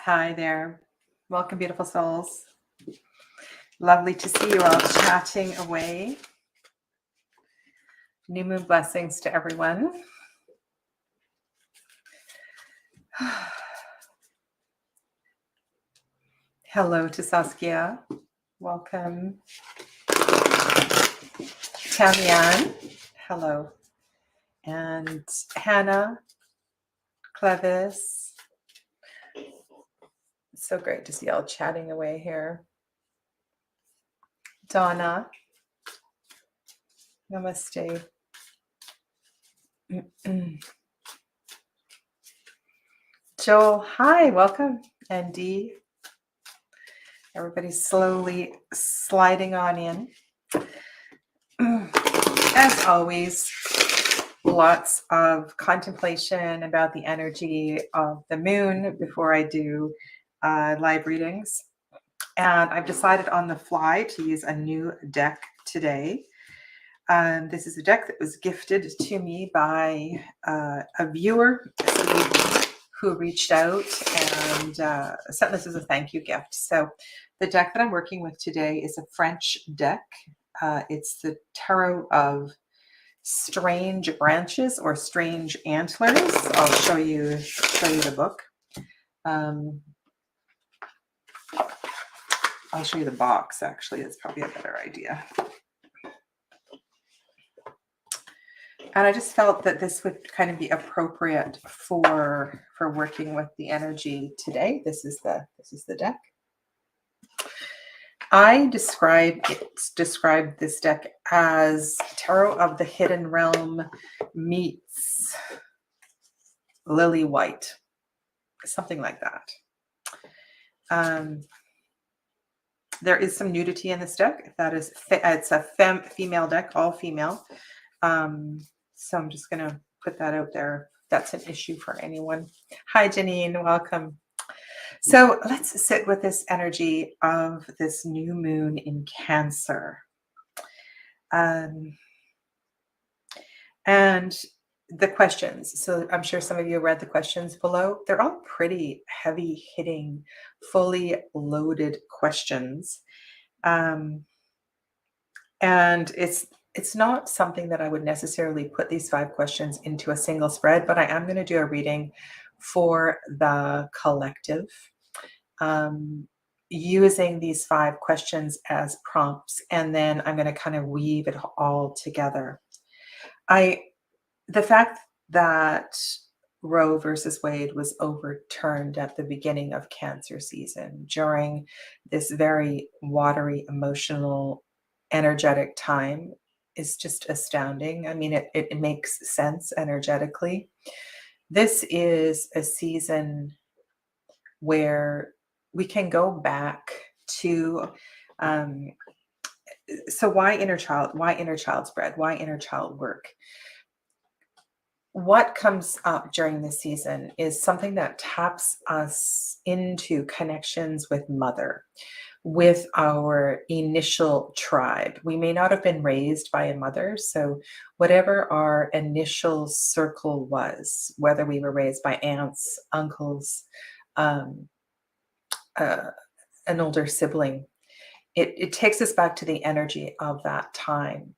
Hi there. Welcome, beautiful souls. Lovely to see you all chatting away. New moon blessings to everyone. Hello to Saskia. Welcome. Tamian. Hello. And Hannah, Clevis. It's so great to see you all chatting away here. Donna. Namaste. Joel, hi, welcome. And Dee. Everybody's slowly sliding on in. As always, lots of contemplation about the energy of the moon before I do live readings. And I've decided on the fly to use a new deck today. This is a deck that was gifted to me by a viewer who reached out and sent this as a thank you gift. So the deck that I'm working with today is a French deck. It's the Tarot of Strange Branches or Strange Antlers. I'll show you the book. I'll show you the box, actually. It's probably a better idea. And I just felt that this would kind of be appropriate for working with the energy today. This is the deck. I described this deck as Tarot of the Hidden Realm meets Lily White, something like that. There is some nudity in this deck. It's a female deck, all female. So I'm just going to put that out there. That's an issue for anyone. Hi, Janine. Welcome. So let's sit with this energy of this new moon in Cancer. And the questions. So I'm sure some of you read the questions below. They're all pretty heavy hitting, fully loaded questions. And it's not something that I would necessarily put these 5 questions into a single spread, but I am going to do a reading for the collective, using these 5 questions as prompts, and then I'm going to kind of weave it all together. The fact that Roe versus Wade was overturned at the beginning of Cancer season during this very watery, emotional, energetic time is just astounding. I mean, it makes sense energetically. This is a season where we can go back to, so why inner child spread? Why inner child work? What comes up during this season is something that taps us into connections with mother, with our initial tribe. We may not have been raised by a mother, so whatever our initial circle was, whether we were raised by aunts, uncles, an older sibling, it takes us back to the energy of that time.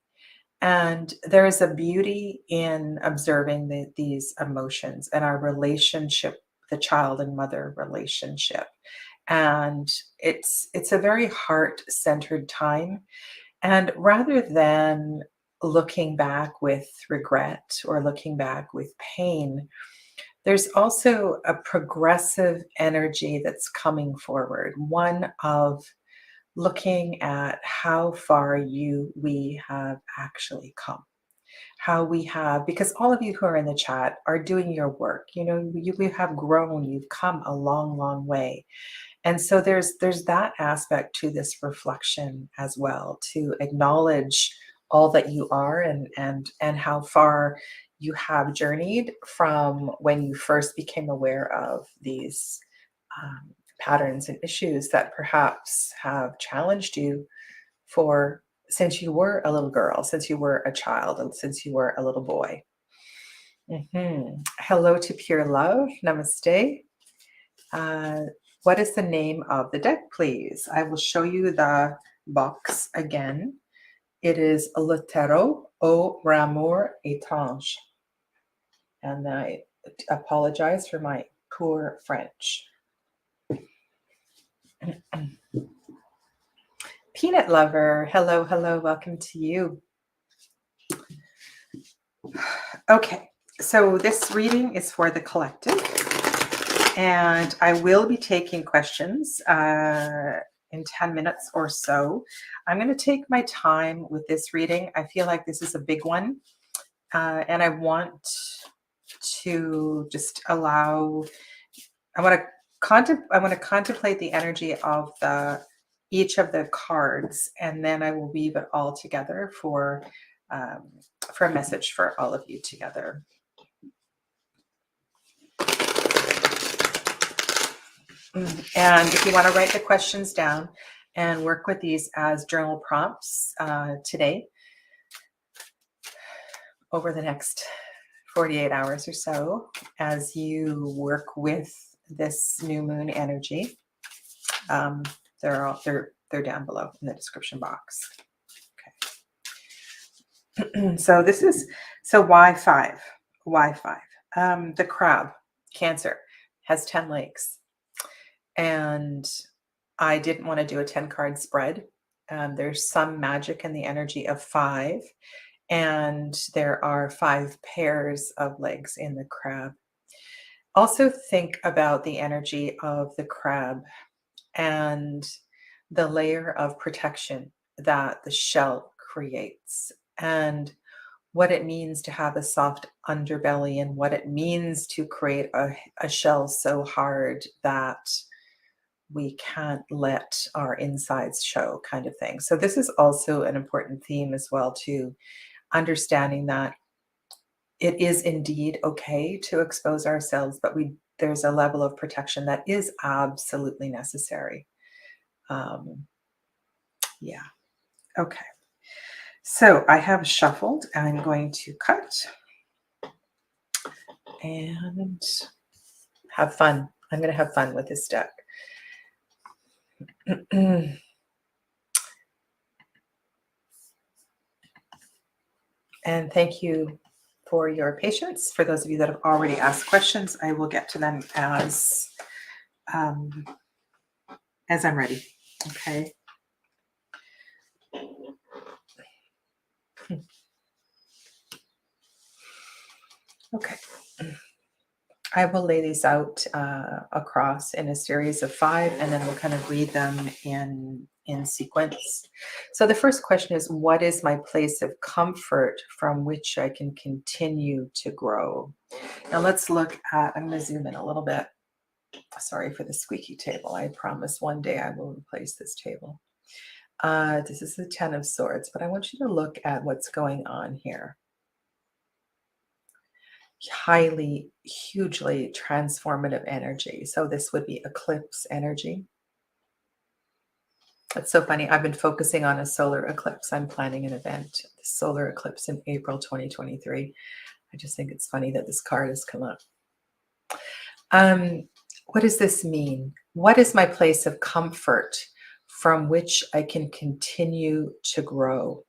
And there is a beauty in observing these emotions and our relationship, the child and mother relationship. And it's a very heart-centered time. And rather than looking back with regret or looking back with pain, there's also a progressive energy that's coming forward, one of looking at how far we have actually come, how we have, because all of you who are in the chat are doing your work. You know, you have grown, you've come a long, long way. And so there's that aspect to this reflection as well, to acknowledge all that you are and how far you have journeyed from when you first became aware of these patterns and issues that perhaps have challenged you since you were a little girl, since you were a child, and since you were a little boy. Hello to Pure Love. Namaste. What is the name of the deck, please? I will show you the box again. It is Le Tarot au Ramour Étrange. And I apologize for my poor French. Peanut Lover, hello, hello, welcome to you. Okay, so this reading is for the collective, and I will be taking questions in 10 minutes or so. I'm going to take my time with this reading. I feel like this is a big one, and I want to just allow, I want to contemplate the energy of each of the cards, and then I will weave it all together for a message for all of you together. And if you want to write the questions down and work with these as journal prompts today, over the next 48 hours or so, as you work with this new moon energy, they're down below in the description box. Okay. So this is Y5. The crab, Cancer, has 10 legs. And I didn't want to do a 10-card spread. There's some magic in the energy of 5, and there are 5 pairs of legs in the crab. Also think about the energy of the crab and the layer of protection that the shell creates, and what it means to have a soft underbelly, and what it means to create a shell so hard that we can't let our insides show, kind of thing. So this is also an important theme as well, to understanding that it is indeed okay to expose ourselves, but there's a level of protection that is absolutely necessary. Yeah. Okay. So I have shuffled, and I'm going to cut and have fun. I'm going to have fun with this deck. And thank you for your patience. For those of you that have already asked questions, I will get to them as I'm ready. Okay. Okay. I will lay these out across in a series of 5, and then we'll kind of read them in sequence. So the first question is, what is my place of comfort from which I can continue to grow? Now let's look at, I'm going to zoom in a little bit. Sorry for the squeaky table. I promise one day I will replace this table. This is the 10 of Swords, but I want you to look at what's going on here. Highly, hugely transformative energy. So this would be eclipse energy. It's so funny. I've been focusing on a solar eclipse. I'm planning an event, the solar eclipse in April 2023. I just think it's funny that this card has come up. What does this mean? What is my place of comfort from which I can continue to grow?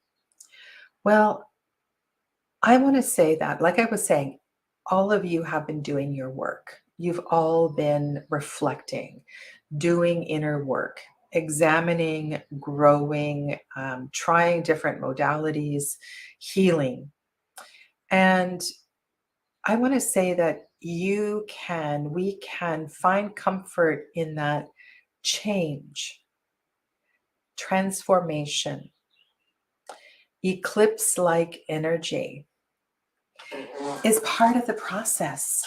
Well, I want to say that, like I was saying, all of you have been doing your work. You've all been reflecting, doing inner work, examining, growing, trying different modalities, healing. And I want to say that we can find comfort in that change, transformation, eclipse-like energy is part of the process.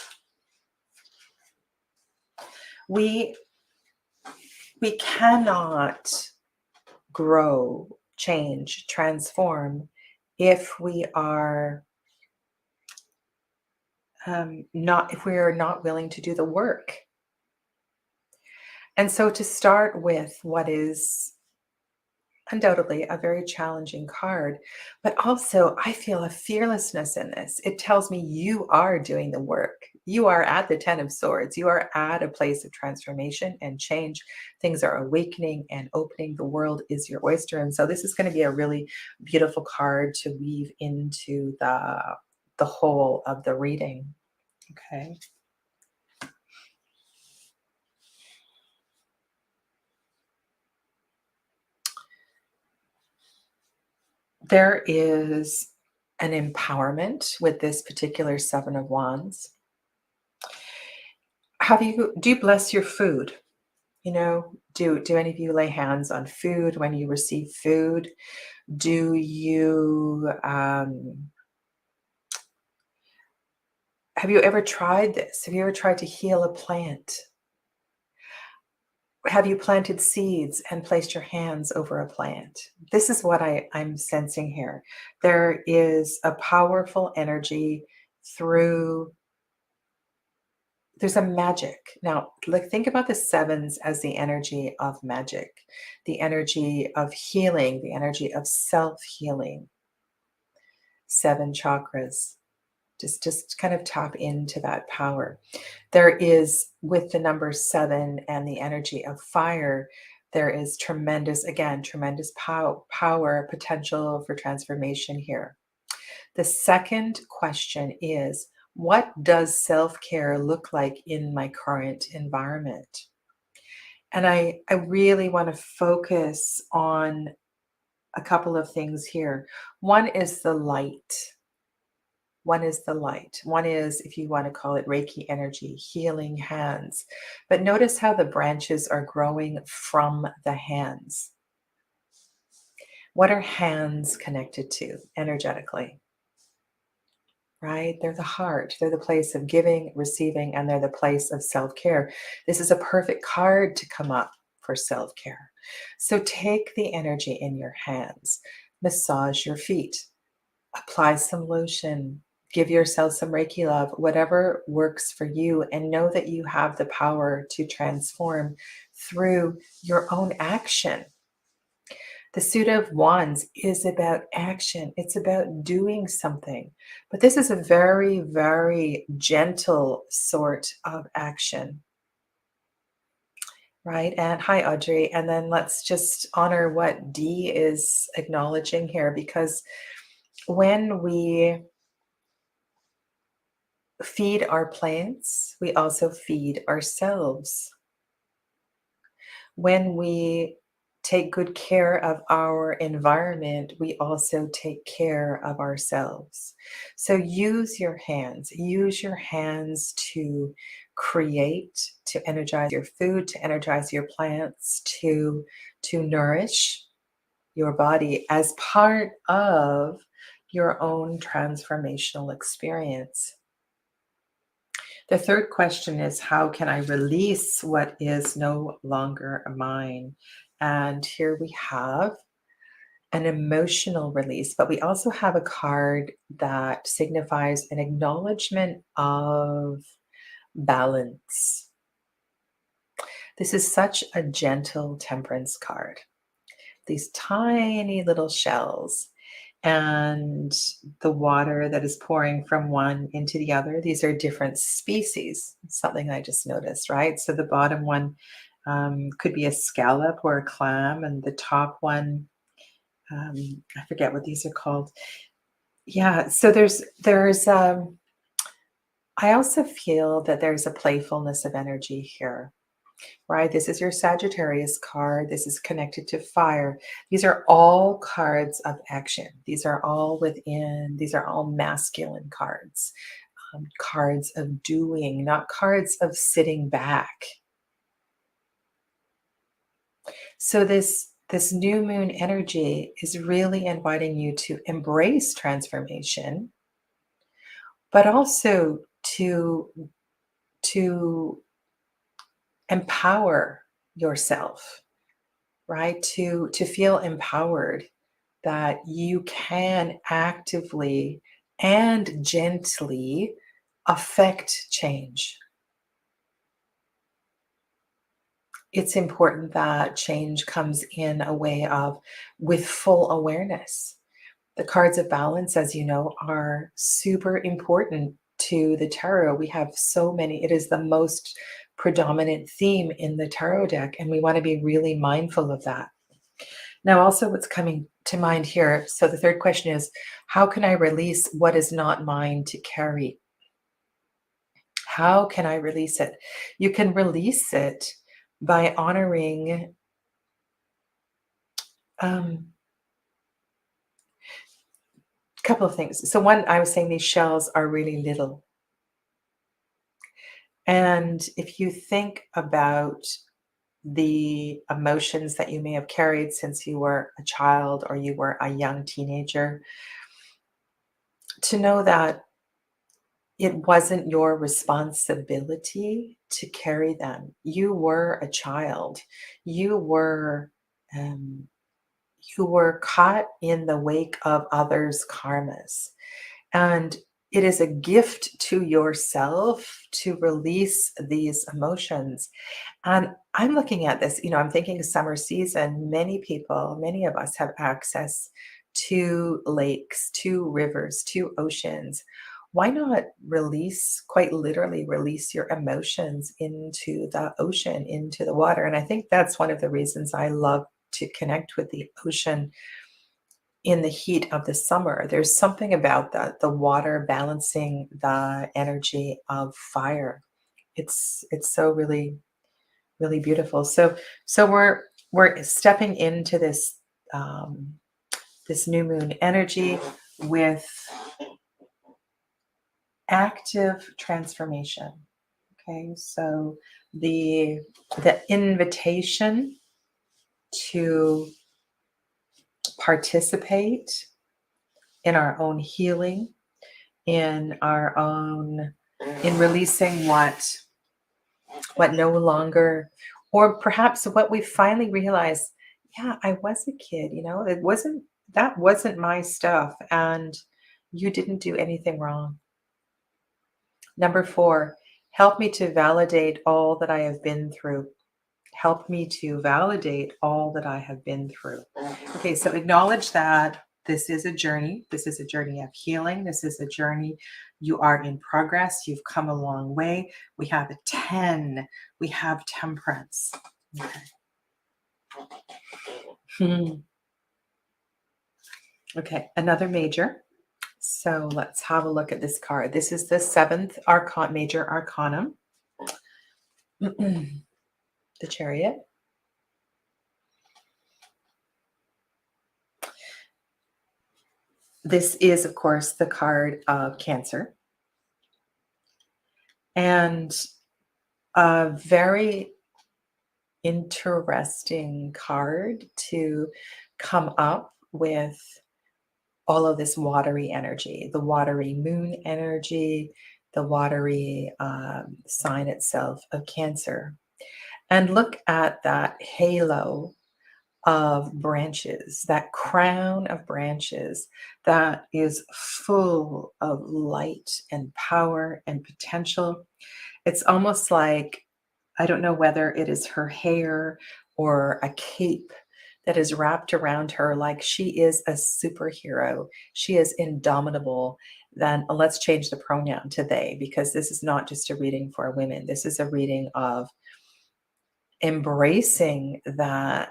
We cannot grow, change, transform if we are not willing to do the work. And so to start with what is undoubtedly a very challenging card, but also I feel a fearlessness in this. It tells me you are doing the work. You are at the 10 of Swords. You are at a place of transformation and change. Things are awakening and opening. The world is your oyster. And so this is going to be a really beautiful card to weave into the whole of the reading. Okay. There is an empowerment with this particular Seven of Wands. Do you bless your food? Do any of you lay hands on food when you receive food? Do you have you ever tried this? Have you ever tried to heal a plant? Have you planted seeds and placed your hands over a plant? This is what I'm sensing here. There is a powerful energy through there's a magic. Now, like think about the sevens as the energy of magic, the energy of healing, the energy of self-healing. Seven chakras. Just kind of tap into that power. There is, with the number seven and the energy of fire, there is tremendous power, potential for transformation here. The second question is, what does self-care look like in my current environment? And I really want to focus on a couple of things here. One is the light. One is the light. One is, if you want to call it Reiki energy, healing hands. But notice how the branches are growing from the hands. What are hands connected to energetically? Right? They're the heart. They're the place of giving, receiving, and they're the place of self-care. This is a perfect card to come up for self-care. So take the energy in your hands, massage your feet, apply some lotion, give yourself some Reiki love, whatever works for you, and know that you have the power to transform through your own action. The suit of wands is about action. It's about doing something. But this is a very, very gentle sort of action, right? And hi, Audrey. And then let's just honor what Dee is acknowledging here, because when we feed our plants, we also feed ourselves. When we take good care of our environment, we also take care of ourselves. So use your hands to create, to energize your food, to energize your plants, to nourish your body as part of your own transformational experience. The third question is, how can I release what is no longer mine? And here we have an emotional release, but we also have a card that signifies an acknowledgement of balance. This is such a gentle temperance card. These tiny little shells and the water that is pouring from one into the other. These are different species, something I just noticed, right? So the bottom one could be a scallop or a clam, and the top one, I forget what these are called. Yeah, so I also feel that there's a playfulness of energy here, right? This is your Sagittarius card. This is connected to fire. These are all cards of action. These are all masculine cards, cards of doing, not cards of sitting back. So this new moon energy is really inviting you to embrace transformation, but also to empower yourself, right? To feel empowered that you can actively and gently affect change. it's important that change comes in a way of with full awareness. The cards of balance, as you know, are super important to the tarot. We have so many, it is the most predominant theme in the tarot deck, and we want to be really mindful of that. Now, also, what's coming to mind here, so the third question is, how can I release what is not mine to carry? How can I release it? You can release it by honoring a couple of things. So, one, I was saying these shells are really little. And if you think about the emotions that you may have carried since you were a child or you were a young teenager, to know that it wasn't your responsibility to carry them. You were a child. You were um, you were caught in the wake of others' karmas. And it is a gift to yourself to release these emotions. And I'm looking at this, I'm thinking summer season, many people, many of us have access to lakes, to rivers, to oceans. Why not release, quite literally, release your emotions into the ocean, into the water? And I think that's one of the reasons I love to connect with the ocean in the heat of the summer. There's something about that, the water balancing the energy of fire. It's so really, really beautiful. So we're stepping into um, this new moon energy with active transformation. Okay, so the the invitation to participate in our own healing, in our own in releasing what no longer, or perhaps what we finally realized, yeah, I was a kid, that wasn't my stuff, and you didn't do anything wrong. Number 4, help me to validate all that I have been through. Help me to validate all that I have been through. Okay, so acknowledge that this is a journey. This is a journey of healing. This is a journey. You are in progress. You've come a long way. We have a 10. We have temperance. Okay. Okay, another major. So let's have a look at this card. This is the seventh major arcanum, the Chariot. This is, of course, the card of Cancer, and a very interesting card to come up with all of this watery energy, the watery moon energy, the watery sign itself of Cancer. And look at that halo of branches, that crown of branches that is full of light and power and potential. It's almost like, I don't know whether it is her hair or a cape that is wrapped around her, like she is a superhero. She is indomitable. Then let's change the pronoun to they, because this is not just a reading for women. This is a reading of embracing that.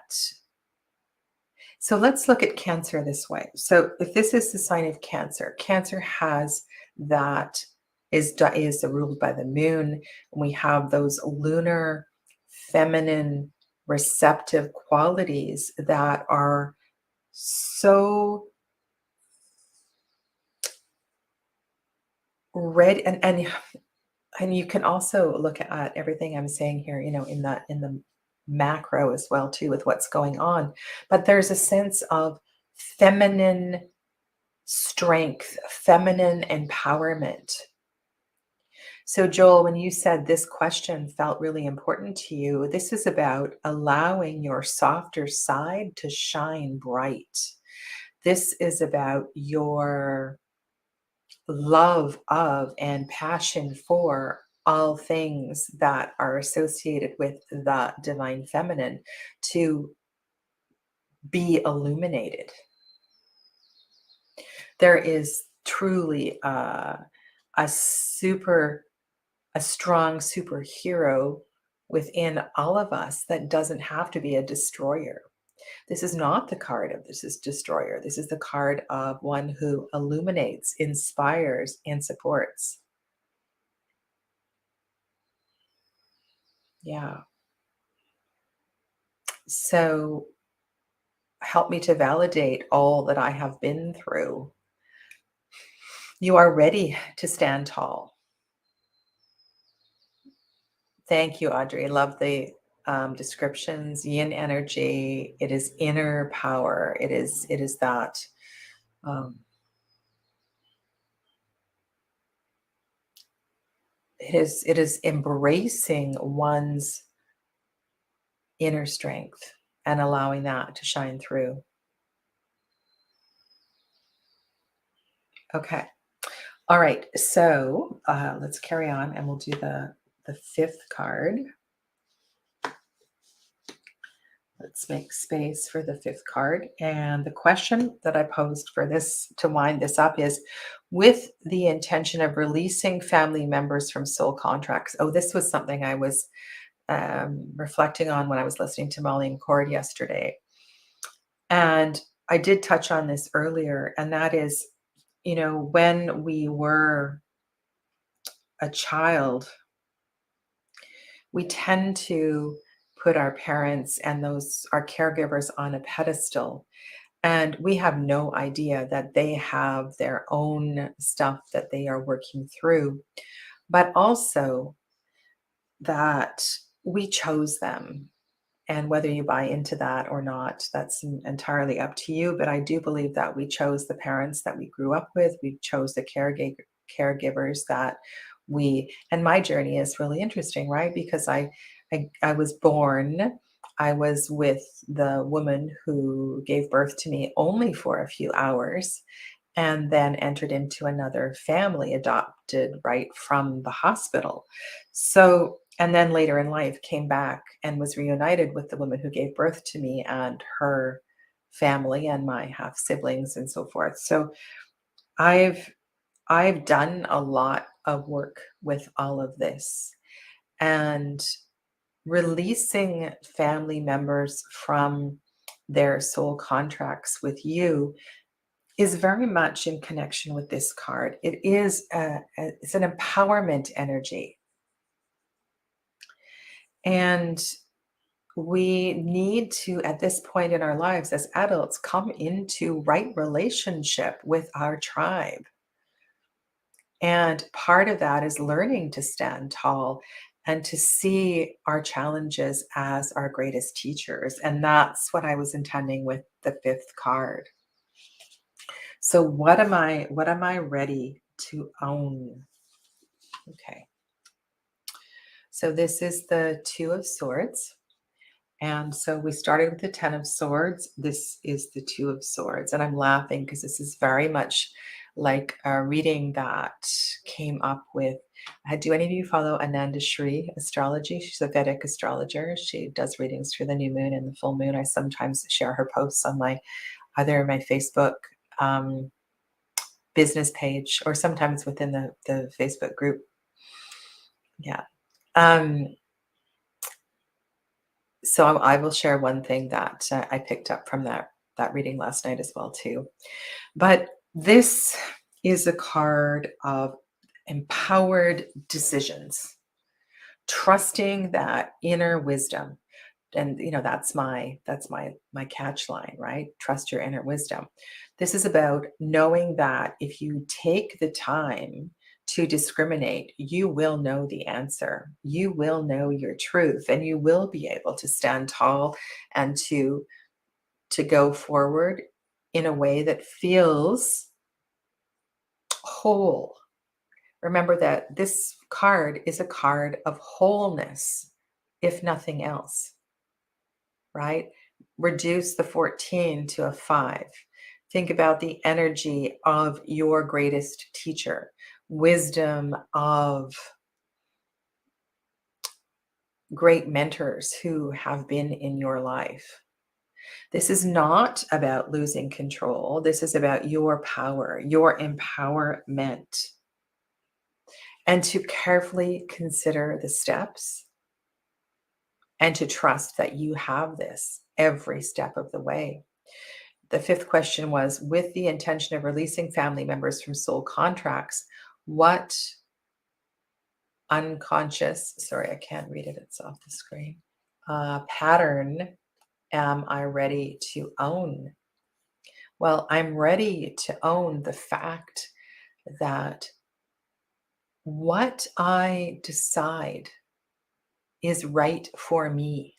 So let's look at Cancer this way. So if this is the sign of Cancer, Cancer has that is ruled by the moon. And we have those lunar, feminine, receptive qualities that are so red, and you can also look at everything I'm saying here, in the macro as well too, with what's going on. But there's a sense of feminine strength, feminine empowerment. So, Joel, when you said this question felt really important to you, this is about allowing your softer side to shine bright. This is about your love of and passion for all things that are associated with the divine feminine to be illuminated. There is truly a super, a strong superhero within all of us that doesn't have to be a destroyer. This is not the card of this is destroyer. This is the card of one who illuminates, inspires, and supports. Yeah. So help me to validate all that I have been through. You are ready to stand tall. Thank you, Audrey. Love the descriptions. Yin energy. It is inner power. It is that. Um, it is embracing one's inner strength and allowing that to shine through. Okay. All right. So let's carry on, and we'll do the fifth card. Let's make space for the fifth card. And the question that I posed for this to wind this up is, with the intention of releasing family members from soul contracts. Oh, this was something I was reflecting on when I was listening to Molly and Cord yesterday. And I did touch on this earlier, and that is, when we were a child, we tend to put our parents and those our caregivers on a pedestal, and we have no idea that they have their own stuff that they are working through, but also that we chose them. And whether you buy into that or not, that's entirely up to you. But I do believe that we chose the parents that we grew up with. We chose the caregivers that and my journey is really interesting, right? Because I was born, I was with the woman who gave birth to me only for a few hours, and then entered into another family, adopted right from the hospital. So, and then later in life came back and was reunited with the woman who gave birth to me and her family and my half siblings and so forth. So I've I've done a lot of work with all of this, and releasing family members from their soul contracts with you is very much in connection with this card. It's an empowerment energy, and we need to, at this point in our lives as adults, come into right relationship with our tribe. And part of that is learning to stand tall and to see our challenges as our greatest teachers. And that's what I was intending with the fifth card. So what am I ready to own? Okay. So this is the Two of Swords. And so we started with the Ten of Swords. This is the Two of Swords. And I'm laughing because this is very much like a reading that came up with. Do any of you follow Ananda Shri astrology? She's a Vedic astrologer. She does readings for the new moon and the full moon. I sometimes share her posts on either my Facebook business page or sometimes within the Facebook group. Yeah. Um, So I will share one thing that I picked up from that reading last night as well too. But this is a card of empowered decisions, trusting that inner wisdom. And that's my catch line, right? Trust your inner wisdom. This is about knowing that if you take the time to discriminate, you will know the answer. You will know your truth, and you will be able to stand tall and to go forward in a way that feels whole. Remember that this card is a card of wholeness, if nothing else, right? Reduce the 14 to a 5. Think about the energy of your greatest teacher, wisdom of great mentors who have been in your life. This is not about losing control. This is about your power, your empowerment, and to carefully consider the steps and to trust that you have this every step of the way. The fifth question was, with the intention of releasing family members from soul contracts, what unconscious, sorry, I can't read it, it's off the screen, pattern am I ready to own? Well, I'm ready to own the fact that what I decide is right for me.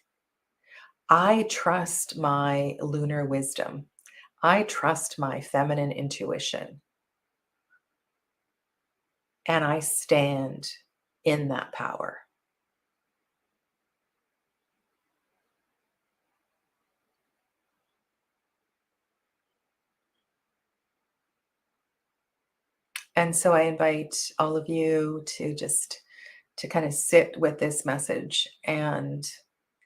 I trust my lunar wisdom. I trust my feminine intuition. And I stand in that power. And so I invite all of you to just to kind of sit with this message and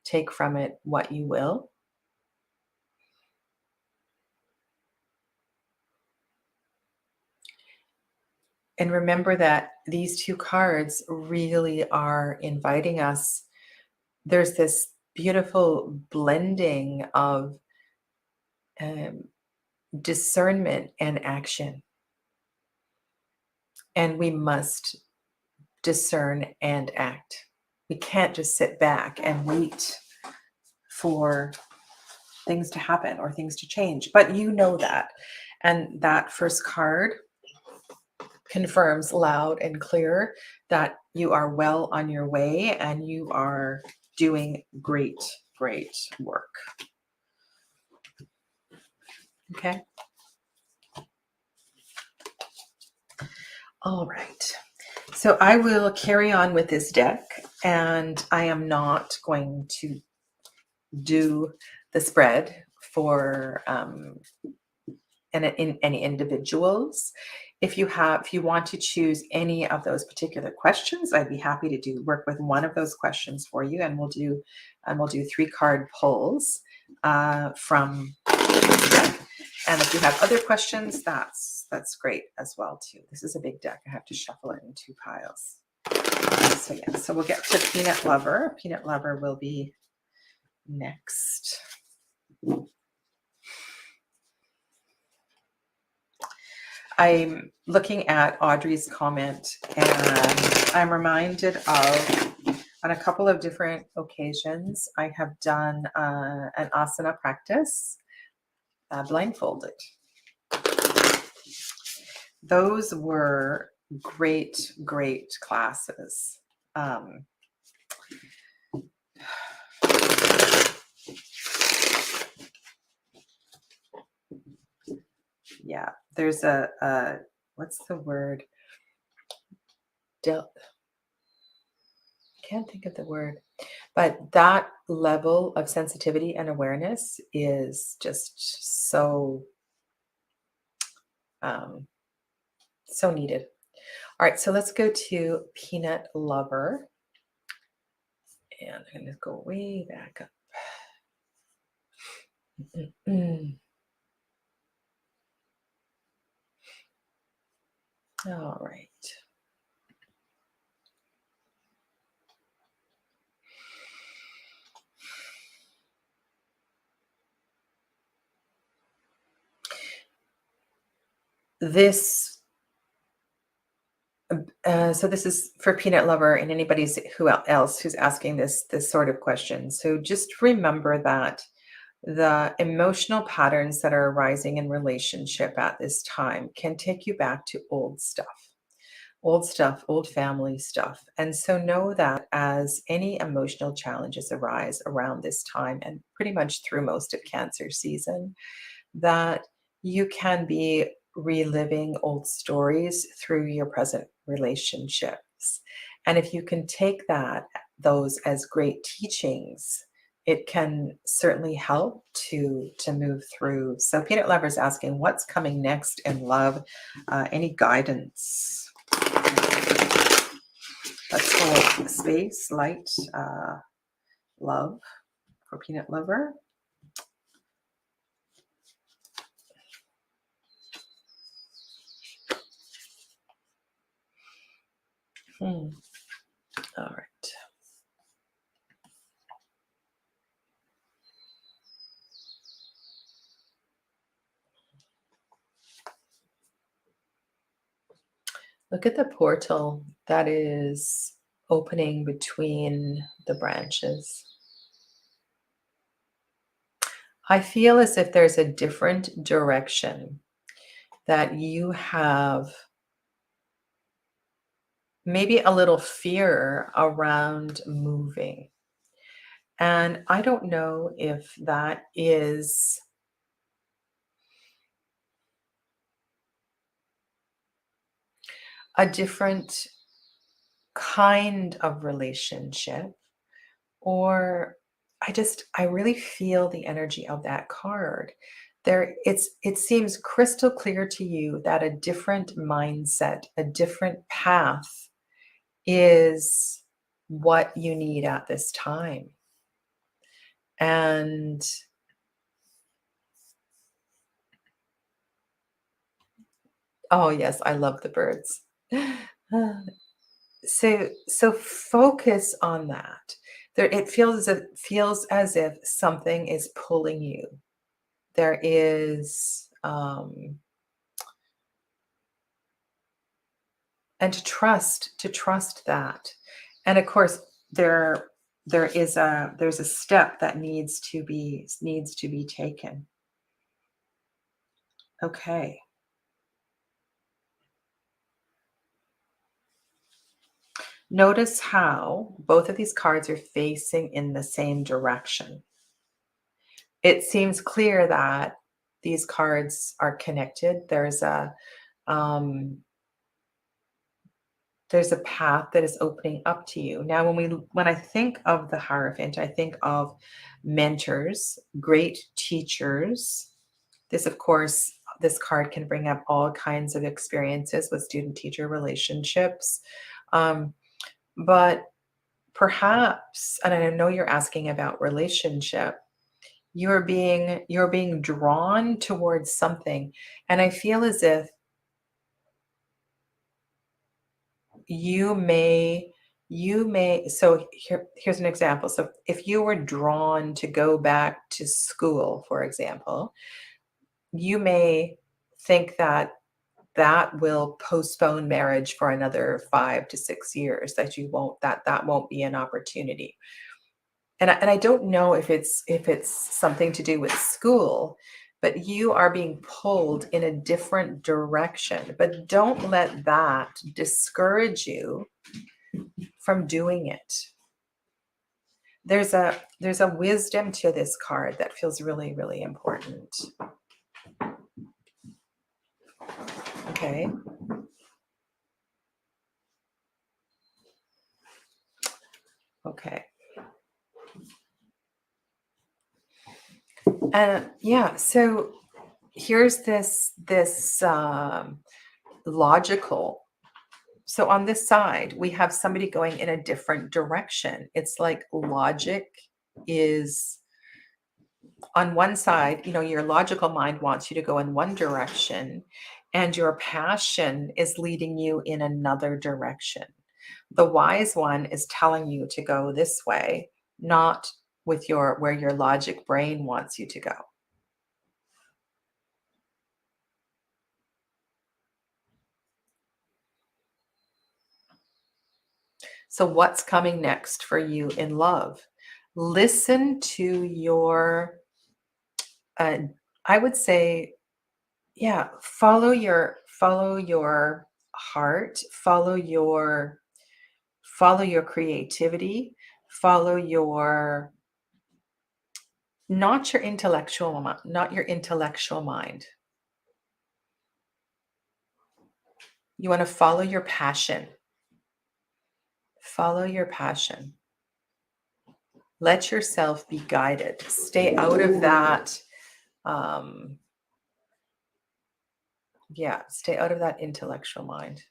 take from it what you will. And remember that these two cards really are inviting us. There's this beautiful blending of um, discernment and action. And we must discern and act. We can't just sit back and wait for things to happen or things to change. But you know that. And that first card confirms loud and clear that you are well on your way and you are doing great, great work. Okay. All right. So I will carry on with this deck, and I am not going to do the spread for in any individuals. If you want to choose any of those particular questions, I'd be happy to work with one of those questions for you, and we'll do 3-card pulls from the deck. And if you have other questions, that's great as well too. This is a big deck. I have to shuffle it in 2 piles. So yeah, so we'll get to Peanut Lover. Peanut Lover will be next. I'm looking at Audrey's comment, and I'm reminded of, on a couple of different occasions, I have done an asana practice blindfolded. Those were great, great classes. Yeah, there's a what's the word? Can't think of the word, but that level of sensitivity and awareness is just so so needed. All right, so let's go to Peanut Lover, and I'm going to go way back up. All right. This so this is for Peanut Lover and anybody else who's asking this sort of question. So just remember that the emotional patterns that are arising in relationship at this time can take you back to old stuff, old family stuff. And so know that as any emotional challenges arise around this time and pretty much through most of Cancer season, that you can be reliving old stories through your present relationships. And if you can take those as great teachings, it can certainly help to move through. So Peanut Lover is asking, what's coming next in love? Any guidance? Let's hold space, light, Love for peanut lover. Hmm. All right. Look at the portal that is opening between the branches. I feel as if there's a different direction that you have, maybe a little fear around moving. And I don't know if that is a different kind of relationship, or I really feel the energy of that card. It seems crystal clear to you that a different mindset, a different path is what you need at this time. And oh yes, I love the birds. So focus on that. There, it feels as if something is pulling you. There is, and to trust that. And of course, there there's a step that needs to be taken. Okay. Notice how both of these cards are facing in the same direction. It seems clear that these cards are connected. Um, there's a path that is opening up to you. Now, when I think of the Hierophant, I think of mentors, great teachers. This, of course, this card can bring up all kinds of experiences with student-teacher relationships. Um, but perhaps, and I know you're asking about relationship, you're being drawn towards something, and I feel as if you may so here's an example. So if you were drawn to go back to school, for example, you may think that that will postpone marriage for another 5 to 6 years, that won't be an opportunity. And I don't know if it's something to do with school, but you are being pulled in a different direction. But don't let that discourage you from doing it. There's a wisdom to this card that feels really, really important. Okay. Okay. And yeah, so here's this logical. So on this side, we have somebody going in a different direction. It's like logic is on one side, your logical mind wants you to go in one direction, and your passion is leading you in another direction. The wise one is telling you to go this way, not with where your logic brain wants you to go. So what's coming next for you in love? Listen to your, uh, I would say, yeah, follow your heart, follow your creativity, follow your not your intellectual mind. You want to follow your passion. Follow your passion. Let yourself be guided. Stay out of that. Um, yeah, stay out of that intellectual mind.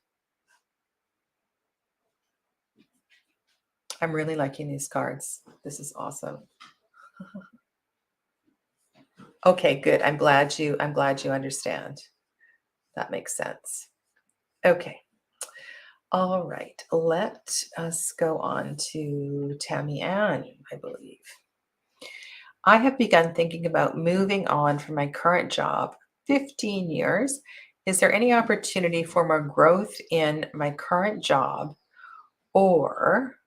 I'm really liking these cards. This is awesome. Okay, good. I'm glad you understand. That makes sense. Okay. All right. Let us go on to Tammy Ann, I believe. I have begun thinking about moving on from my current job, 15 years. Is there any opportunity for more growth in my current job, or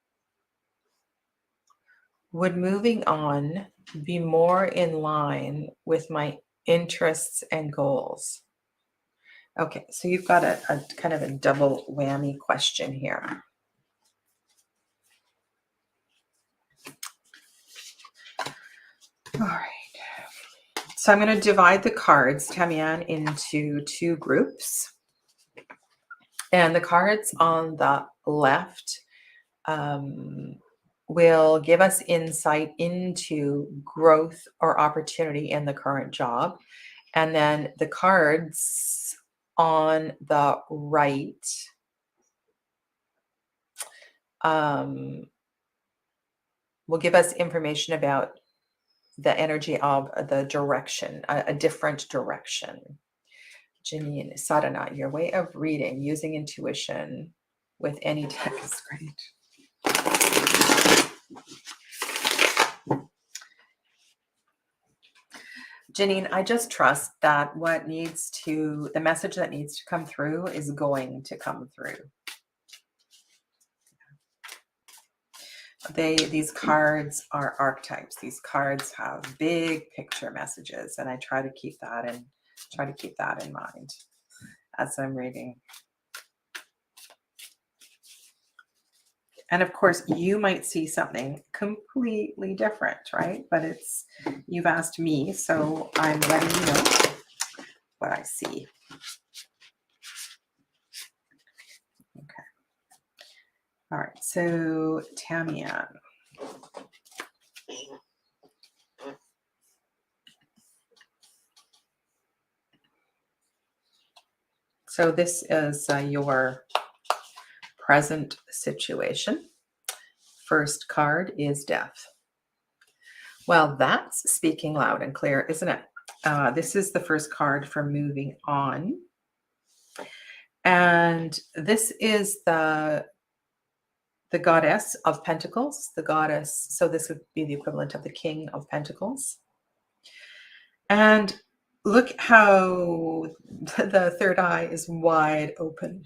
would moving on be more in line with my interests and goals? Okay, so you've got a kind of a double whammy question here. All right. So I'm going to divide the cards, Tamian, into two groups. And the cards on the left will give us insight into growth or opportunity in the current job. And then the cards on the right will give us information about the energy of the direction, a different direction. Janine, Sadhana, your way of reading, using intuition with any deck is great. Janine, I just trust that the message that needs to come through is going to come through. These cards are archetypes. These cards have big picture messages, and I try to keep that in mind as I'm reading. And of course, you might see something completely different, right? But you've asked me, so I'm letting you know what I see. Okay. All right. So Tamian. So this is your present situation. First card is death. Well, that's speaking loud and clear, isn't it? This is the first card for moving on. And this is the goddess of pentacles, the goddess. So this would be the equivalent of the king of pentacles. And look how the third eye is wide open.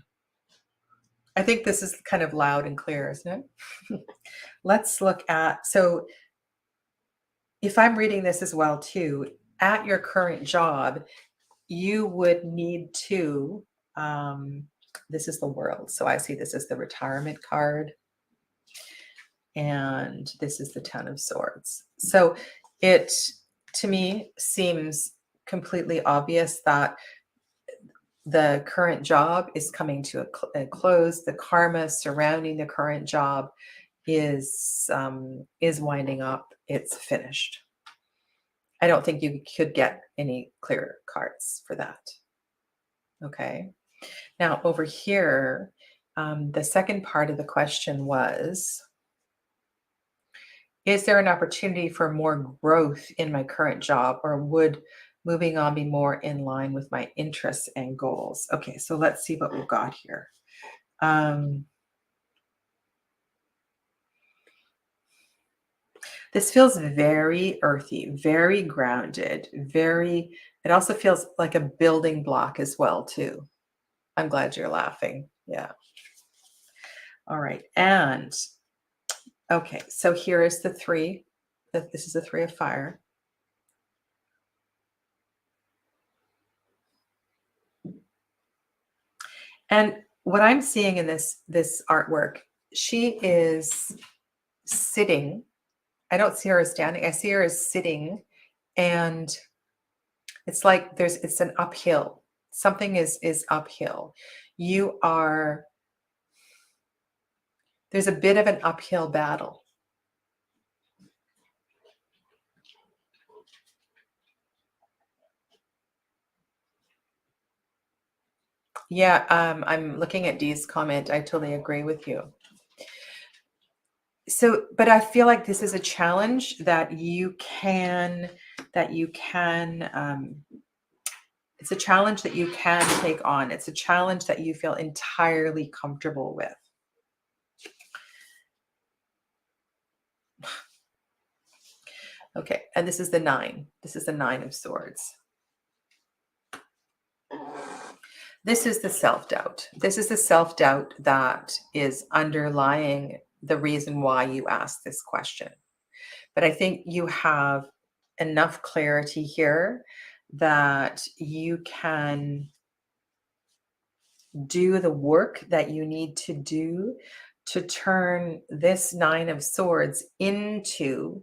I think this is kind of loud and clear, isn't it? Let's look at, so if I'm reading this as well too, at your current job, you would need to, this is the world. So I see this as the retirement card. And this is the Ten of Swords. So it, to me, seems completely obvious that the current job is coming to a close. The karma surrounding the current job is winding up. It's finished. I don't think you could get any clearer cards for that. Okay. Now over here, the second part of the question was, is there an opportunity for more growth in my current job, or would moving on be more in line with my interests and goals? Okay, so let's see what we've got here. This feels very earthy, very grounded, it also feels like a building block as well, too. I'm glad you're laughing. Yeah. All right. And okay, so here is the three. This is the Three of Fire. And what I'm seeing in this artwork, she is sitting. I don't see her as standing. I see her as sitting, and it's like it's an uphill. Something is uphill. There's a bit of an uphill battle. Yeah, I'm looking at Dee's comment. I totally agree with you. So, but I feel like this is a challenge that you can, it's a challenge that you can take on. It's a challenge that you feel entirely comfortable with. Okay, and this is the 9. This is the 9 of Swords. This is the self-doubt. This is the self-doubt that is underlying the reason why you asked this question. But I think you have enough clarity here that you can do the work that you need to do to turn this 9 of Swords into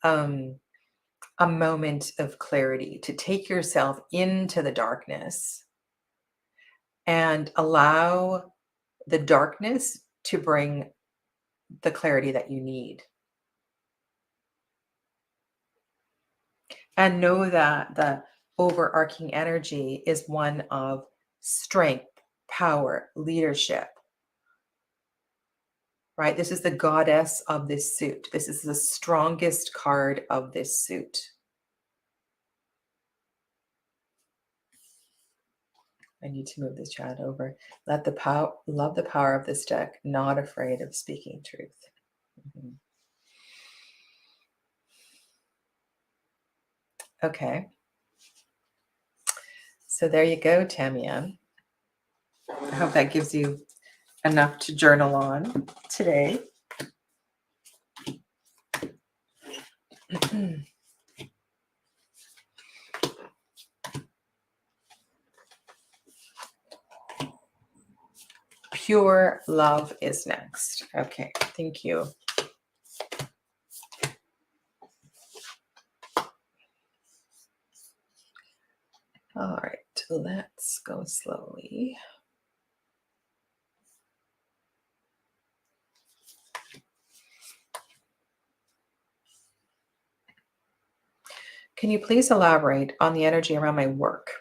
a moment of clarity, to take yourself into the darkness and allow the darkness to bring the clarity that you need. And know that the overarching energy is one of strength, power, leadership, right? This is the goddess of this suit. This is the strongest card of this suit. I need to move this chat over. Love the power of this deck, not afraid of speaking truth. Mhm. Okay. So there you go, Tamia. I hope that gives you enough to journal on today. Pure love is next. Okay, thank you. All right, let's go slowly. Can you please elaborate on the energy around my work?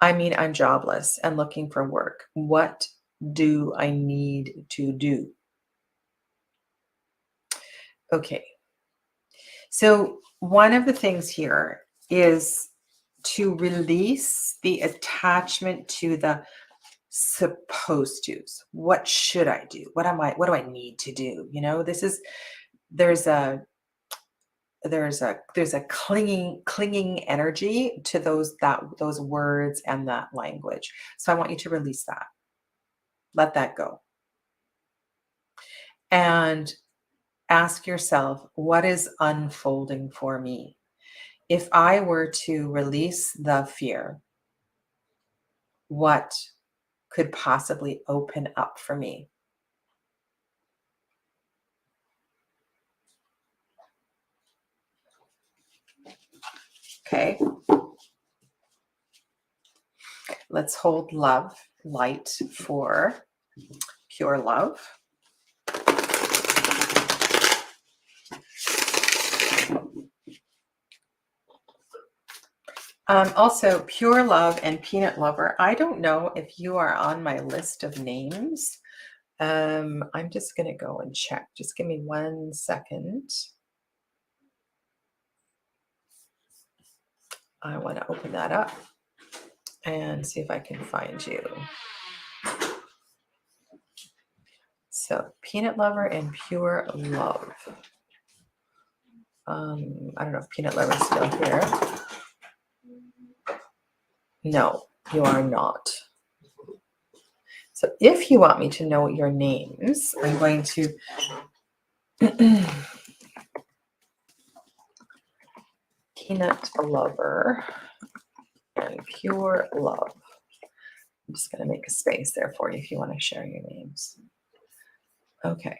I mean, I'm jobless and looking for work. What do I need to do? Okay. So one of the things here is to release the attachment to the supposed to's. What should I do? What do I need to do? You know, there's a clinging energy to those words and that language. So I want you to release that. Let that go. And ask yourself, what is unfolding for me? If I were to release the fear, what could possibly open up for me? Okay. Let's hold love, light for pure love. Also, Pure Love and Peanut Lover. I don't know if you are on my list of names. I'm just going to go and check. Just give me 1 second. I want to open that up and see if I can find you. So, Peanut Lover and Pure Love. I don't know if Peanut Lover is still here. No, you are not. So if you want me to know your names, I'm going to Peanut Lover and Pure Love. I'm just going to make a space there for you if you want to share your names. Okay.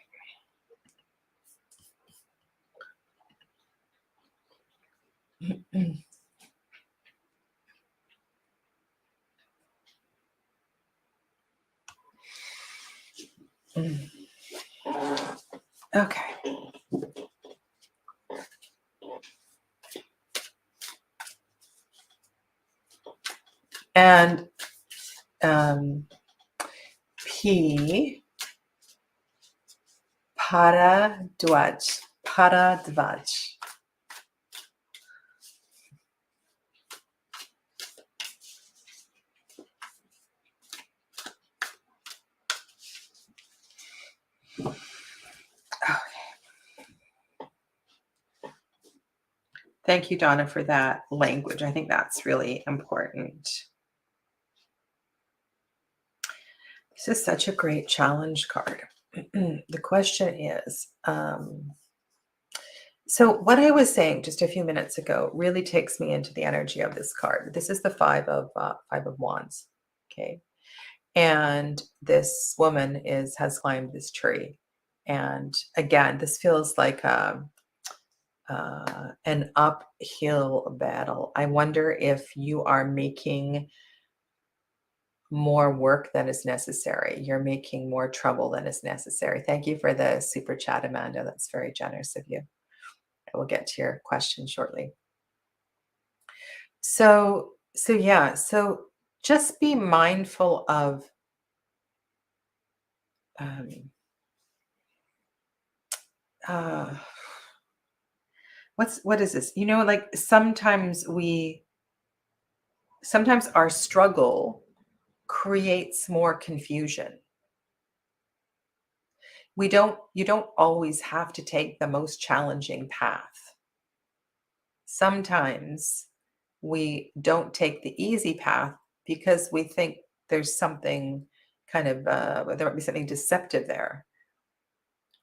Okay. And P, Paradwaj. Paradvaj. Oh, thank you, Donna, for that language. I think that's really important. This is such a great challenge card. The question is, so what I was saying just a few minutes ago really takes me into the energy of this card. This is the five of wands. Okay. And this woman has climbed this tree. And again, this feels like an uphill battle. I wonder if you are making more work than is necessary. You're making more trouble than is necessary. Thank you for the super chat, Amanda. That's very generous of you. I will get to your question shortly. So yeah, so just be mindful of um, uh, what is this? Like sometimes our struggle creates more confusion. You don't always have to take the most challenging path. Sometimes we don't take the easy path because we think there's something kind of there might be something deceptive there.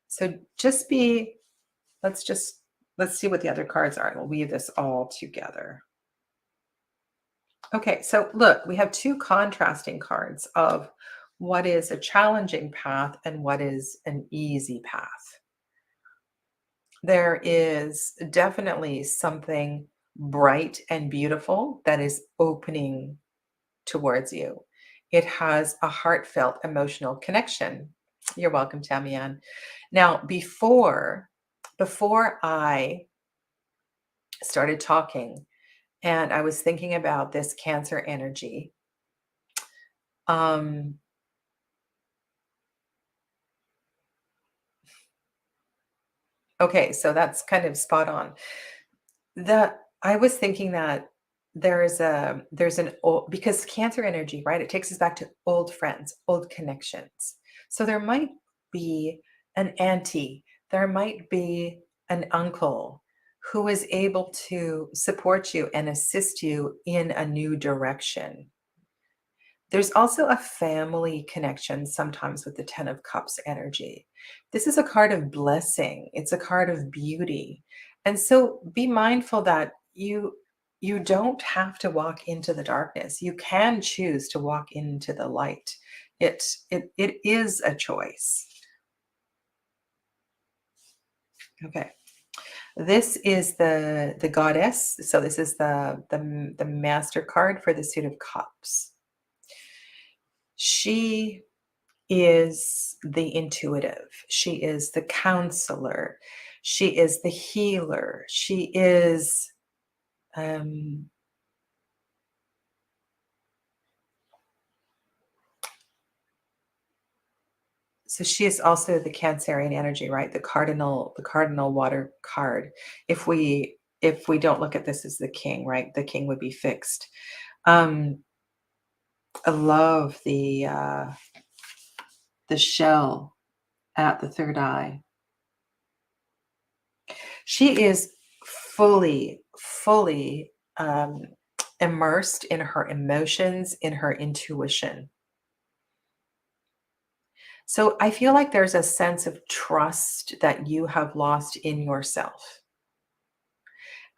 So let's just let's see what the other cards are and we'll weave this all together. Okay, so look, we have two contrasting cards of what is a challenging path and what is an easy path. There is definitely something bright and beautiful that is opening towards you. It has a heartfelt emotional connection. You're welcome, Tamian. Now, before I started talking and I was thinking about this Cancer energy, um, okay, so that's kind of spot on. I was thinking that there's an old, because Cancer energy, right? It takes us back to old friends, old connections. So there might be an auntie, there might be an uncle who is able to support you and assist you in a new direction. There's also a family connection sometimes with the 10 of Cups energy. This is a card of blessing. It's a card of beauty. And so be mindful that you don't have to walk into the darkness. You can choose to walk into the light. It is a choice. Okay. This is the goddess. So this is the master card for the suit of cups. She is the intuitive. She is the counselor. She is the healer. She is so she is also the Cancerian energy, right? The cardinal water card. If we don't look at this as the king, right? The king would be fixed. Um, I love the shell at the third eye. She is fully immersed in her emotions, in her intuition. So I feel like there's a sense of trust that you have lost in yourself.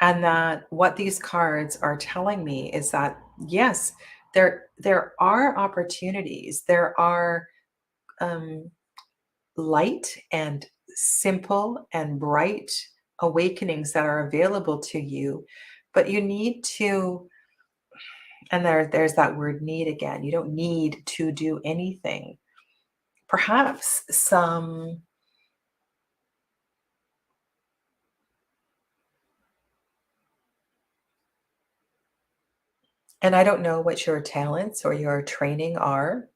And that what these cards are telling me is that, yes, there are opportunities, there are um, light and simple and bright awakenings that are available to you, but you need to, and there's that word need again. You don't need to do anything. Perhaps some, and I don't know what your talents or your training are.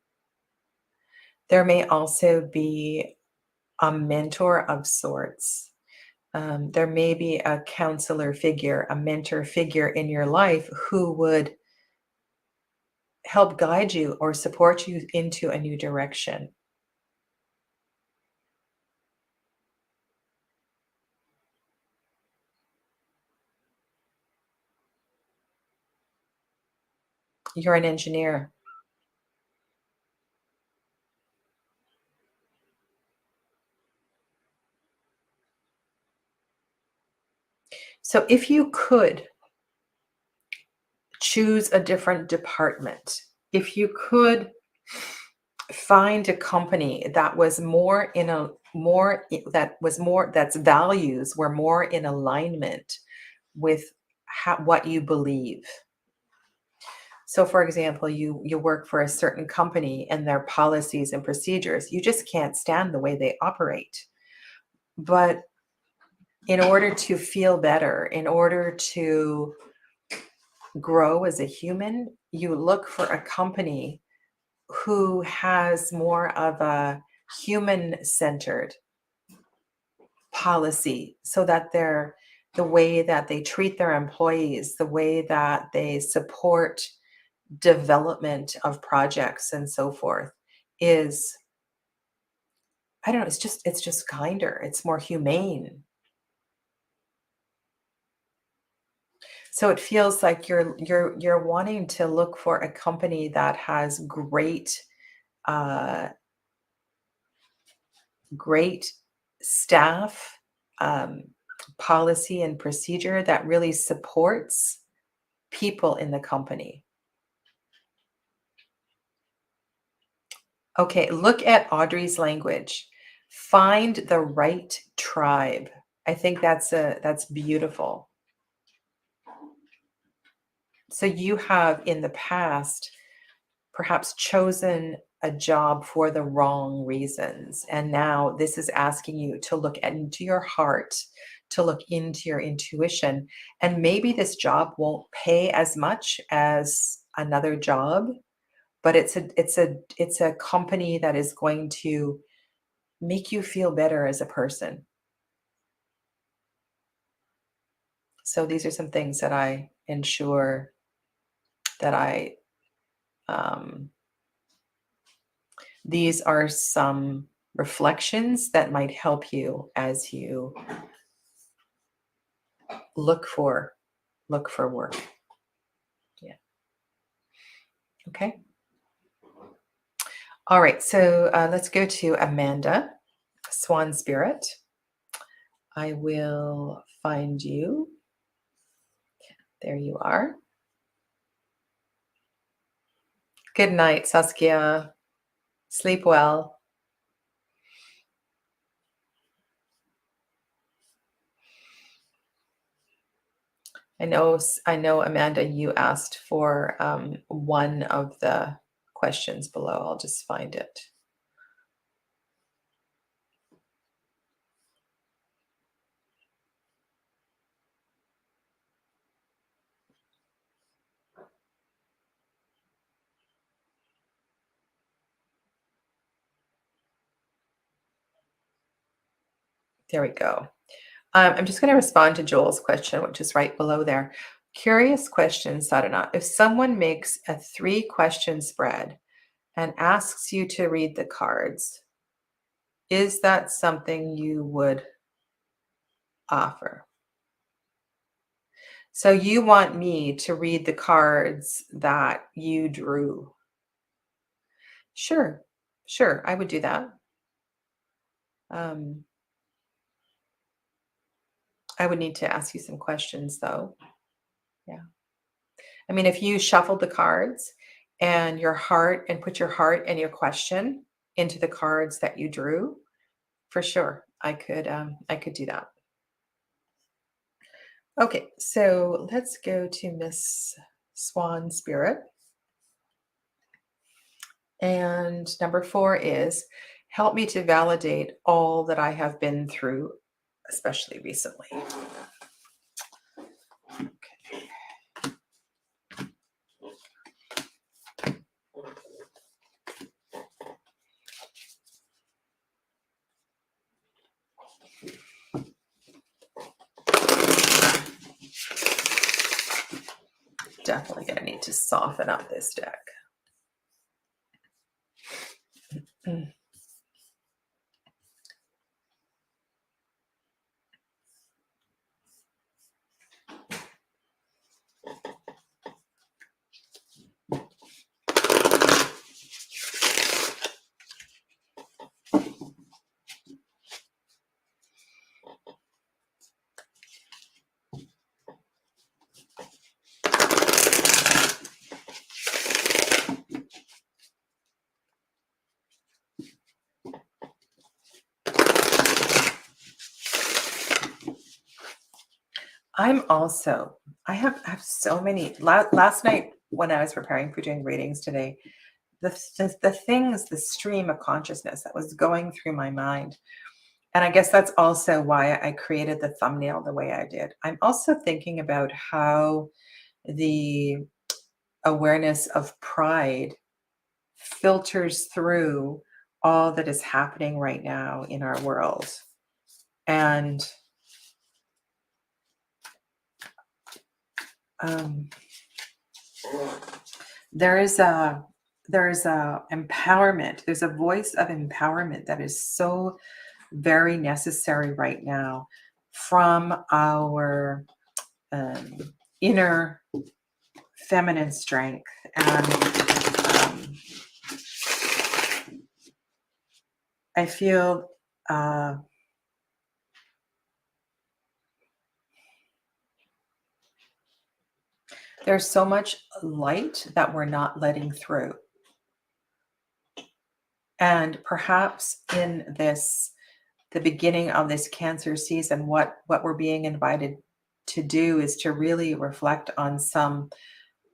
There may also be a mentor of sorts. There may be a counselor figure, a mentor figure in your life who would help guide you or support you into a new direction. You're an engineer. So if you could choose a different department, if you could find a company that was more in a more that was more that's values were more in alignment with what you believe. So for example, you work for a certain company and their policies and procedures, you just can't stand the way they operate. But in order to feel better, in order to grow as a human, you look for a company who has more of a human centered policy so that they're the way that they treat their employees, the way that they support development of projects and so forth is, I don't know, it's just kinder, it's more humane. So it feels like you're wanting to look for a company that has uh great staff, um, policy and procedure that really supports people in the company. Okay, look at Audrey's language. Find the right tribe. I think that's beautiful. So you have in the past perhaps chosen a job for the wrong reasons. And now this is asking you to look into your heart, to look into your intuition. And maybe this job won't pay as much as another job, but it's a company that is going to make you feel better as a person. So these are some things that I ensure that I um, these are some reflections that might help you as you look for look for work. Yeah. Okay. All right. So let's go to Amanda, Swan Spirit. I will find you. There you are. Good night, Saskia. Sleep well. I know, Amanda, you asked for one of the questions below. I'll just find it. There we go. I'm just going to respond to Joel's question, which is right below there. Curious question, Sadhana. If someone makes a 3-question spread and asks you to read the cards, is that something you would offer? So you want me to read the cards that you drew? Sure, sure, I would do that. Um, I would need to ask you some questions, though. Yeah. I mean, if you shuffled the cards and put your heart and your question into the cards that you drew, for sure, I could do that. Okay, so let's go to Miss Swan Spirit. And number 4 is help me to validate all that I have been through, especially recently. Okay. definitely going to need to soften up this deck. Mm. I have so many. Last night when I was preparing for doing readings today, the things, the stream of consciousness that was going through my mind. And I guess that's also why I created the thumbnail the way I did. I'm also thinking about how the awareness of pride filters through all that is happening right now in our world. And there is a empowerment. There's a voice of empowerment that is so very necessary right now from our inner feminine strength. And I feel there's so much light that we're not letting through. And perhaps in the beginning of this Cancer season, what we're being invited to do is to really reflect on some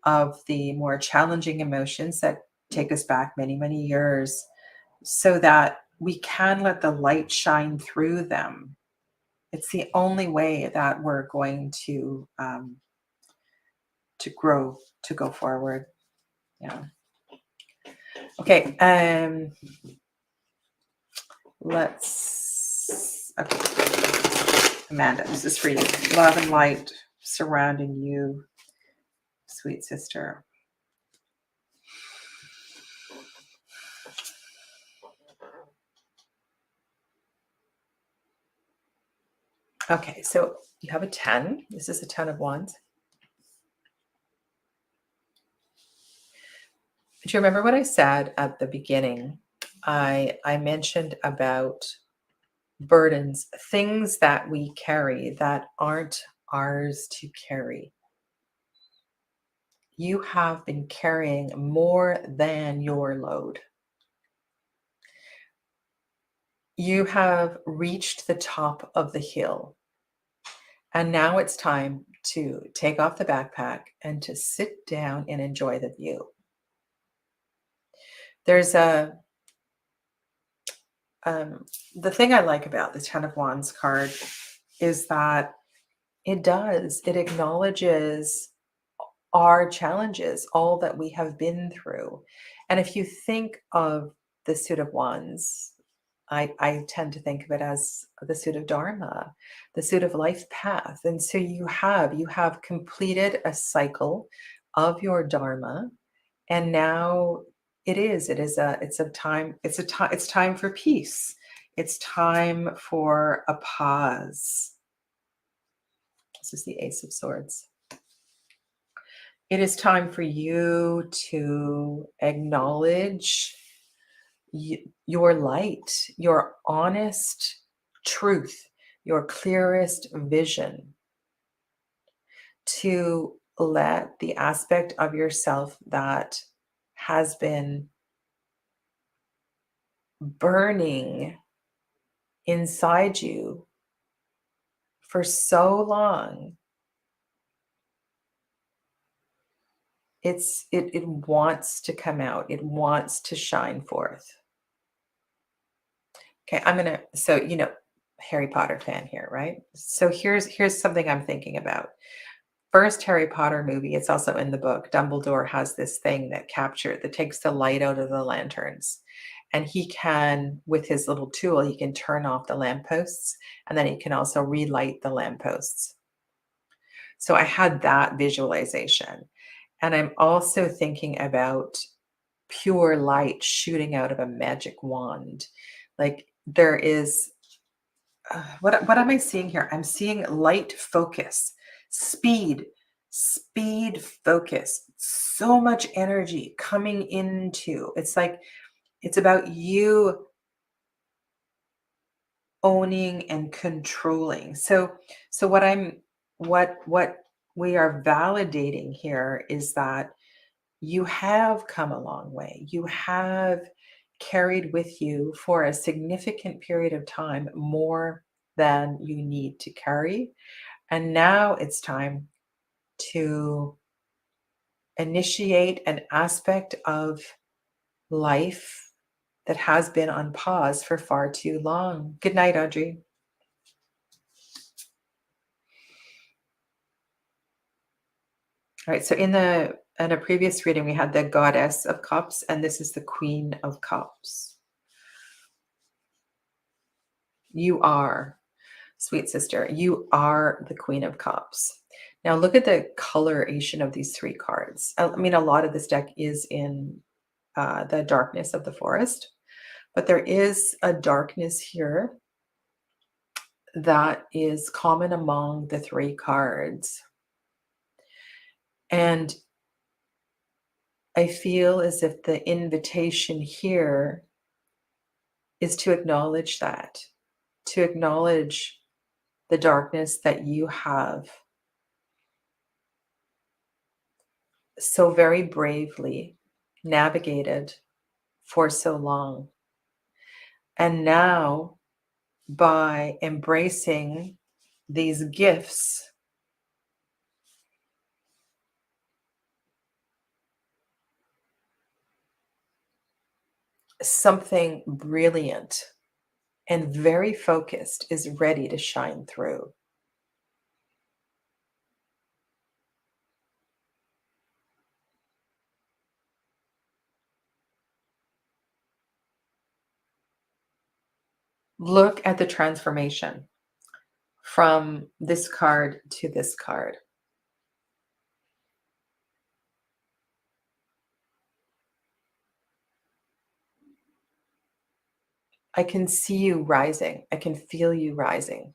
of the more challenging emotions that take us back many, many years, so that we can let the light shine through them. It's the only way that we're going to grow, to go forward. Yeah. Okay. Okay. Amanda, this is for you. Love and light surrounding you, sweet sister. Okay, so you have a 10. This is a 10 of Wands. Do you remember what I said at the beginning? I mentioned about burdens, things that we carry that aren't ours to carry. You have been carrying more than your load. You have reached the top of the hill. And now it's time to take off the backpack and to sit down and enjoy the view. There's the thing I like about the 10 of Wands card is that it acknowledges our challenges, all that we have been through. And if you think of the suit of Wands, I tend to think of it as the suit of Dharma, the suit of life path. And so you have completed a cycle of your Dharma, and now it's time for peace. It's time for a pause. This is the Ace of Swords. It is time for you to acknowledge your light, your honest truth, your clearest vision, to let the aspect of yourself that has been burning inside you for so long, it wants to come out. It wants to shine forth. Okay, so Harry Potter fan here, right? So here's something I'm thinking about. First Harry Potter movie, it's also in the book. Dumbledore has this thing that takes the light out of the lanterns. And he can, with his little tool, he can turn off the lampposts, and then he can also relight the lampposts. So I had that visualization. And I'm also thinking about pure light shooting out of a magic wand. Like there is, what am I seeing here? I'm seeing light focus, speed, speed focus, so much energy coming into. It's like it's about you owning and controlling. So what we are validating here is that you have come a long way. You have carried with you for a significant period of time more than you need to carry. And now it's time to initiate an aspect of life that has been on pause for far too long. Good night, Audrey. All right, so in a previous reading, we had the Goddess of Cups, and this is the Queen of Cups. You are, sweet sister, you are the Queen of Cups. Now look at the coloration of these three cards. I mean, a lot of this deck is in the darkness of the forest, but there is a darkness here that is common among the three cards. And I feel as if the invitation here is to acknowledge that, to acknowledge the darkness that you have so very bravely navigated for so long. And now, by embracing these gifts, something brilliant and very focused is ready to shine through. Look at the transformation from this card to this card. I can see you rising. I can feel you rising.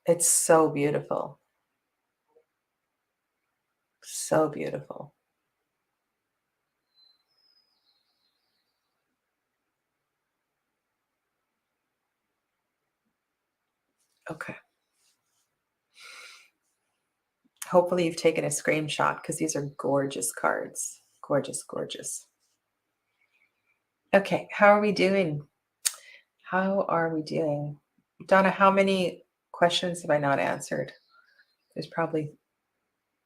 It's so beautiful. So beautiful. Okay. Hopefully you've taken a screenshot because these are gorgeous cards. Gorgeous, gorgeous. Okay, how are we doing? How are we doing? Donna, how many questions have I not answered? There's probably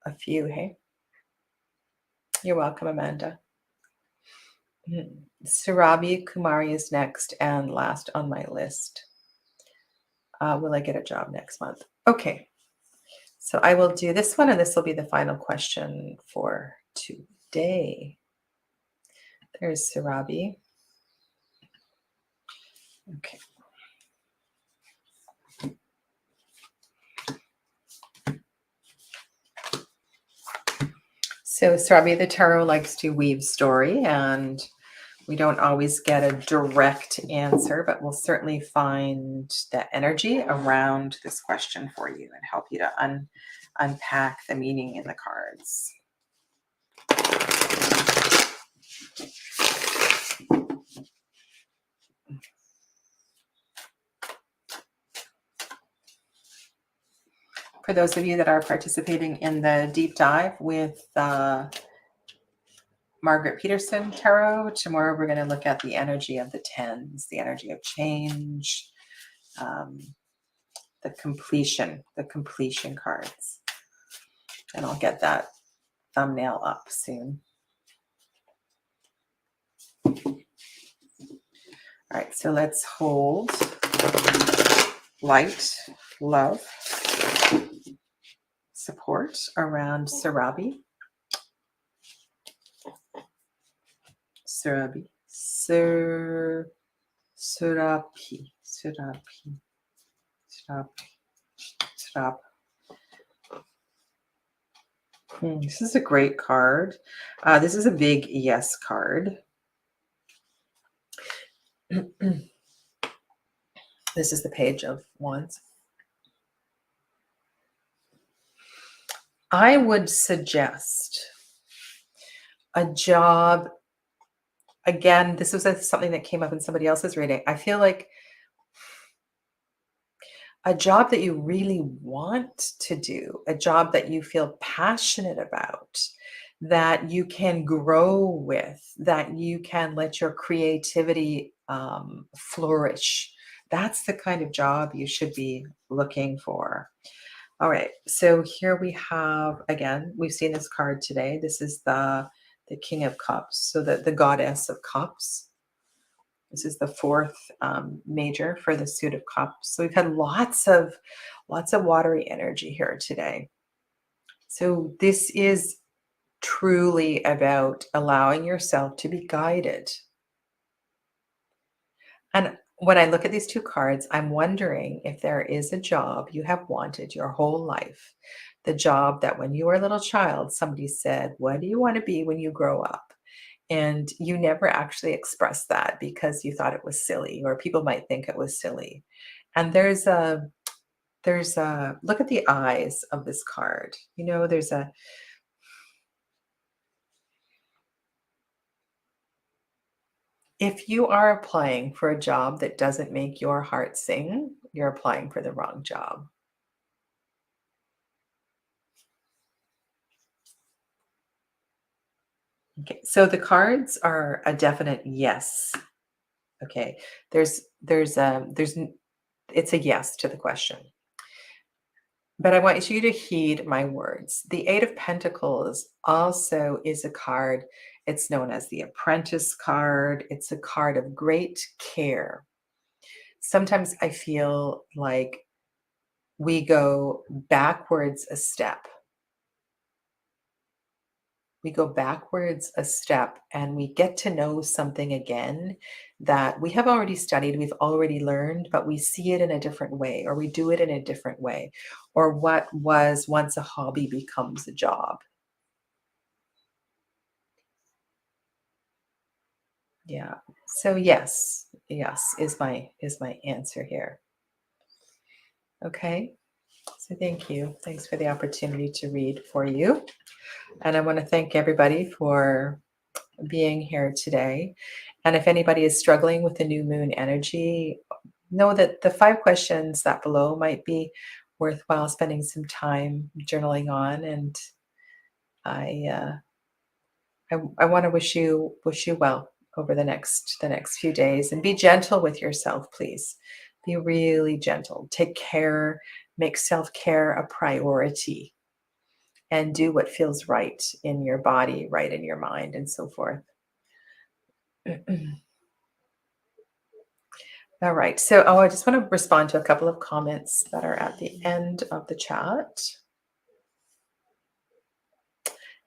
a few, hey? You're welcome, Amanda. Surabi Kumari is next and last on my list. Will I get a job next month? Okay, so I will do this one, and this will be the final question for today. There's Surabi. Okay. So Surabi, the tarot likes to weave story, and we don't always get a direct answer, but we'll certainly find the energy around this question for you and help you to unpack the meaning in the cards. For those of you that are participating in the deep dive with Margaret Peterson Tarot, tomorrow we're going to look at the energy of the tens, the energy of change, the completion cards. And I'll get that thumbnail up soon. All right, so let's hold light, love, support around Surabi. Surabi. Surabi. Surabi. Surabi. Surabi. This is a great card. This is a big yes card. This is the Page of Wands. I would suggest a job. Again, this was something that came up in somebody else's reading. I feel like a job that you really want to do, a job that you feel passionate about, that you can grow with, that you can let your creativity flourish. That's the kind of job you should be looking for. All right, so here we have, again, we've seen this card today. This is the King of Cups, so the Goddess of Cups. This is the fourth major for the Suit of Cups. So we've had lots of watery energy here today. So this is truly about allowing yourself to be guided. And when I look at these two cards, I'm wondering if there is a job you have wanted your whole life. The job that when you were a little child, somebody said, "What do you want to be when you grow up?" And you never actually expressed that because you thought it was silly, or people might think it was silly. And there's a look at the eyes of this card. You know, if you are applying for a job that doesn't make your heart sing, you're applying for the wrong job. Okay, so the cards are a definite yes. Okay, it's a yes to the question. But I want you to heed my words. The Eight of Pentacles also is a card. It's known as the Apprentice card. It's a card of great care. Sometimes I feel like we go backwards a step. We go backwards a step and we get to know something again that we have already studied, we've already learned, but we see it in a different way, or we do it in a different way, or what was once a hobby becomes a job. Yeah. So yes is my answer here. Okay. So thank you. Thanks for the opportunity to read for you. And I want to thank everybody for being here today. And if anybody is struggling with the new moon energy, know that the 5 questions that below might be worthwhile spending some time journaling on. And I I want to wish you well over the next few days, and be gentle with yourself, please. Be really gentle. Take care, make self-care a priority, and do what feels right in your body, right in your mind, and so forth. All right. So, I just want to respond to a couple of comments that are at the end of the chat.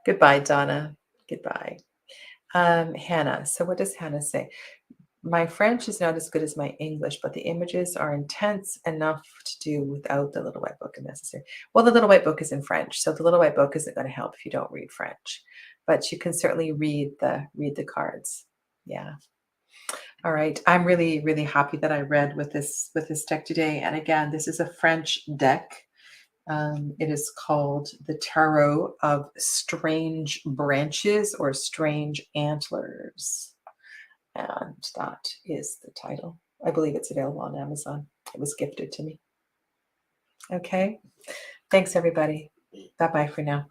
Goodbye, Donna. Goodbye. Hannah. So, what does Hannah say? My French is not as good as my English, but the images are intense enough to do without the Little White Book if necessary. Well, the Little White Book is in French, so the Little White Book isn't going to help if you don't read French, but you can certainly read the cards. Yeah. All right. I'm really, really happy that I read with this deck today. And again, this is a French deck. It is called the Tarot of Strange Branches or Strange Antlers. And that is the title. I believe it's available on Amazon. It was gifted to me. Okay. Thanks, everybody. Bye bye for now.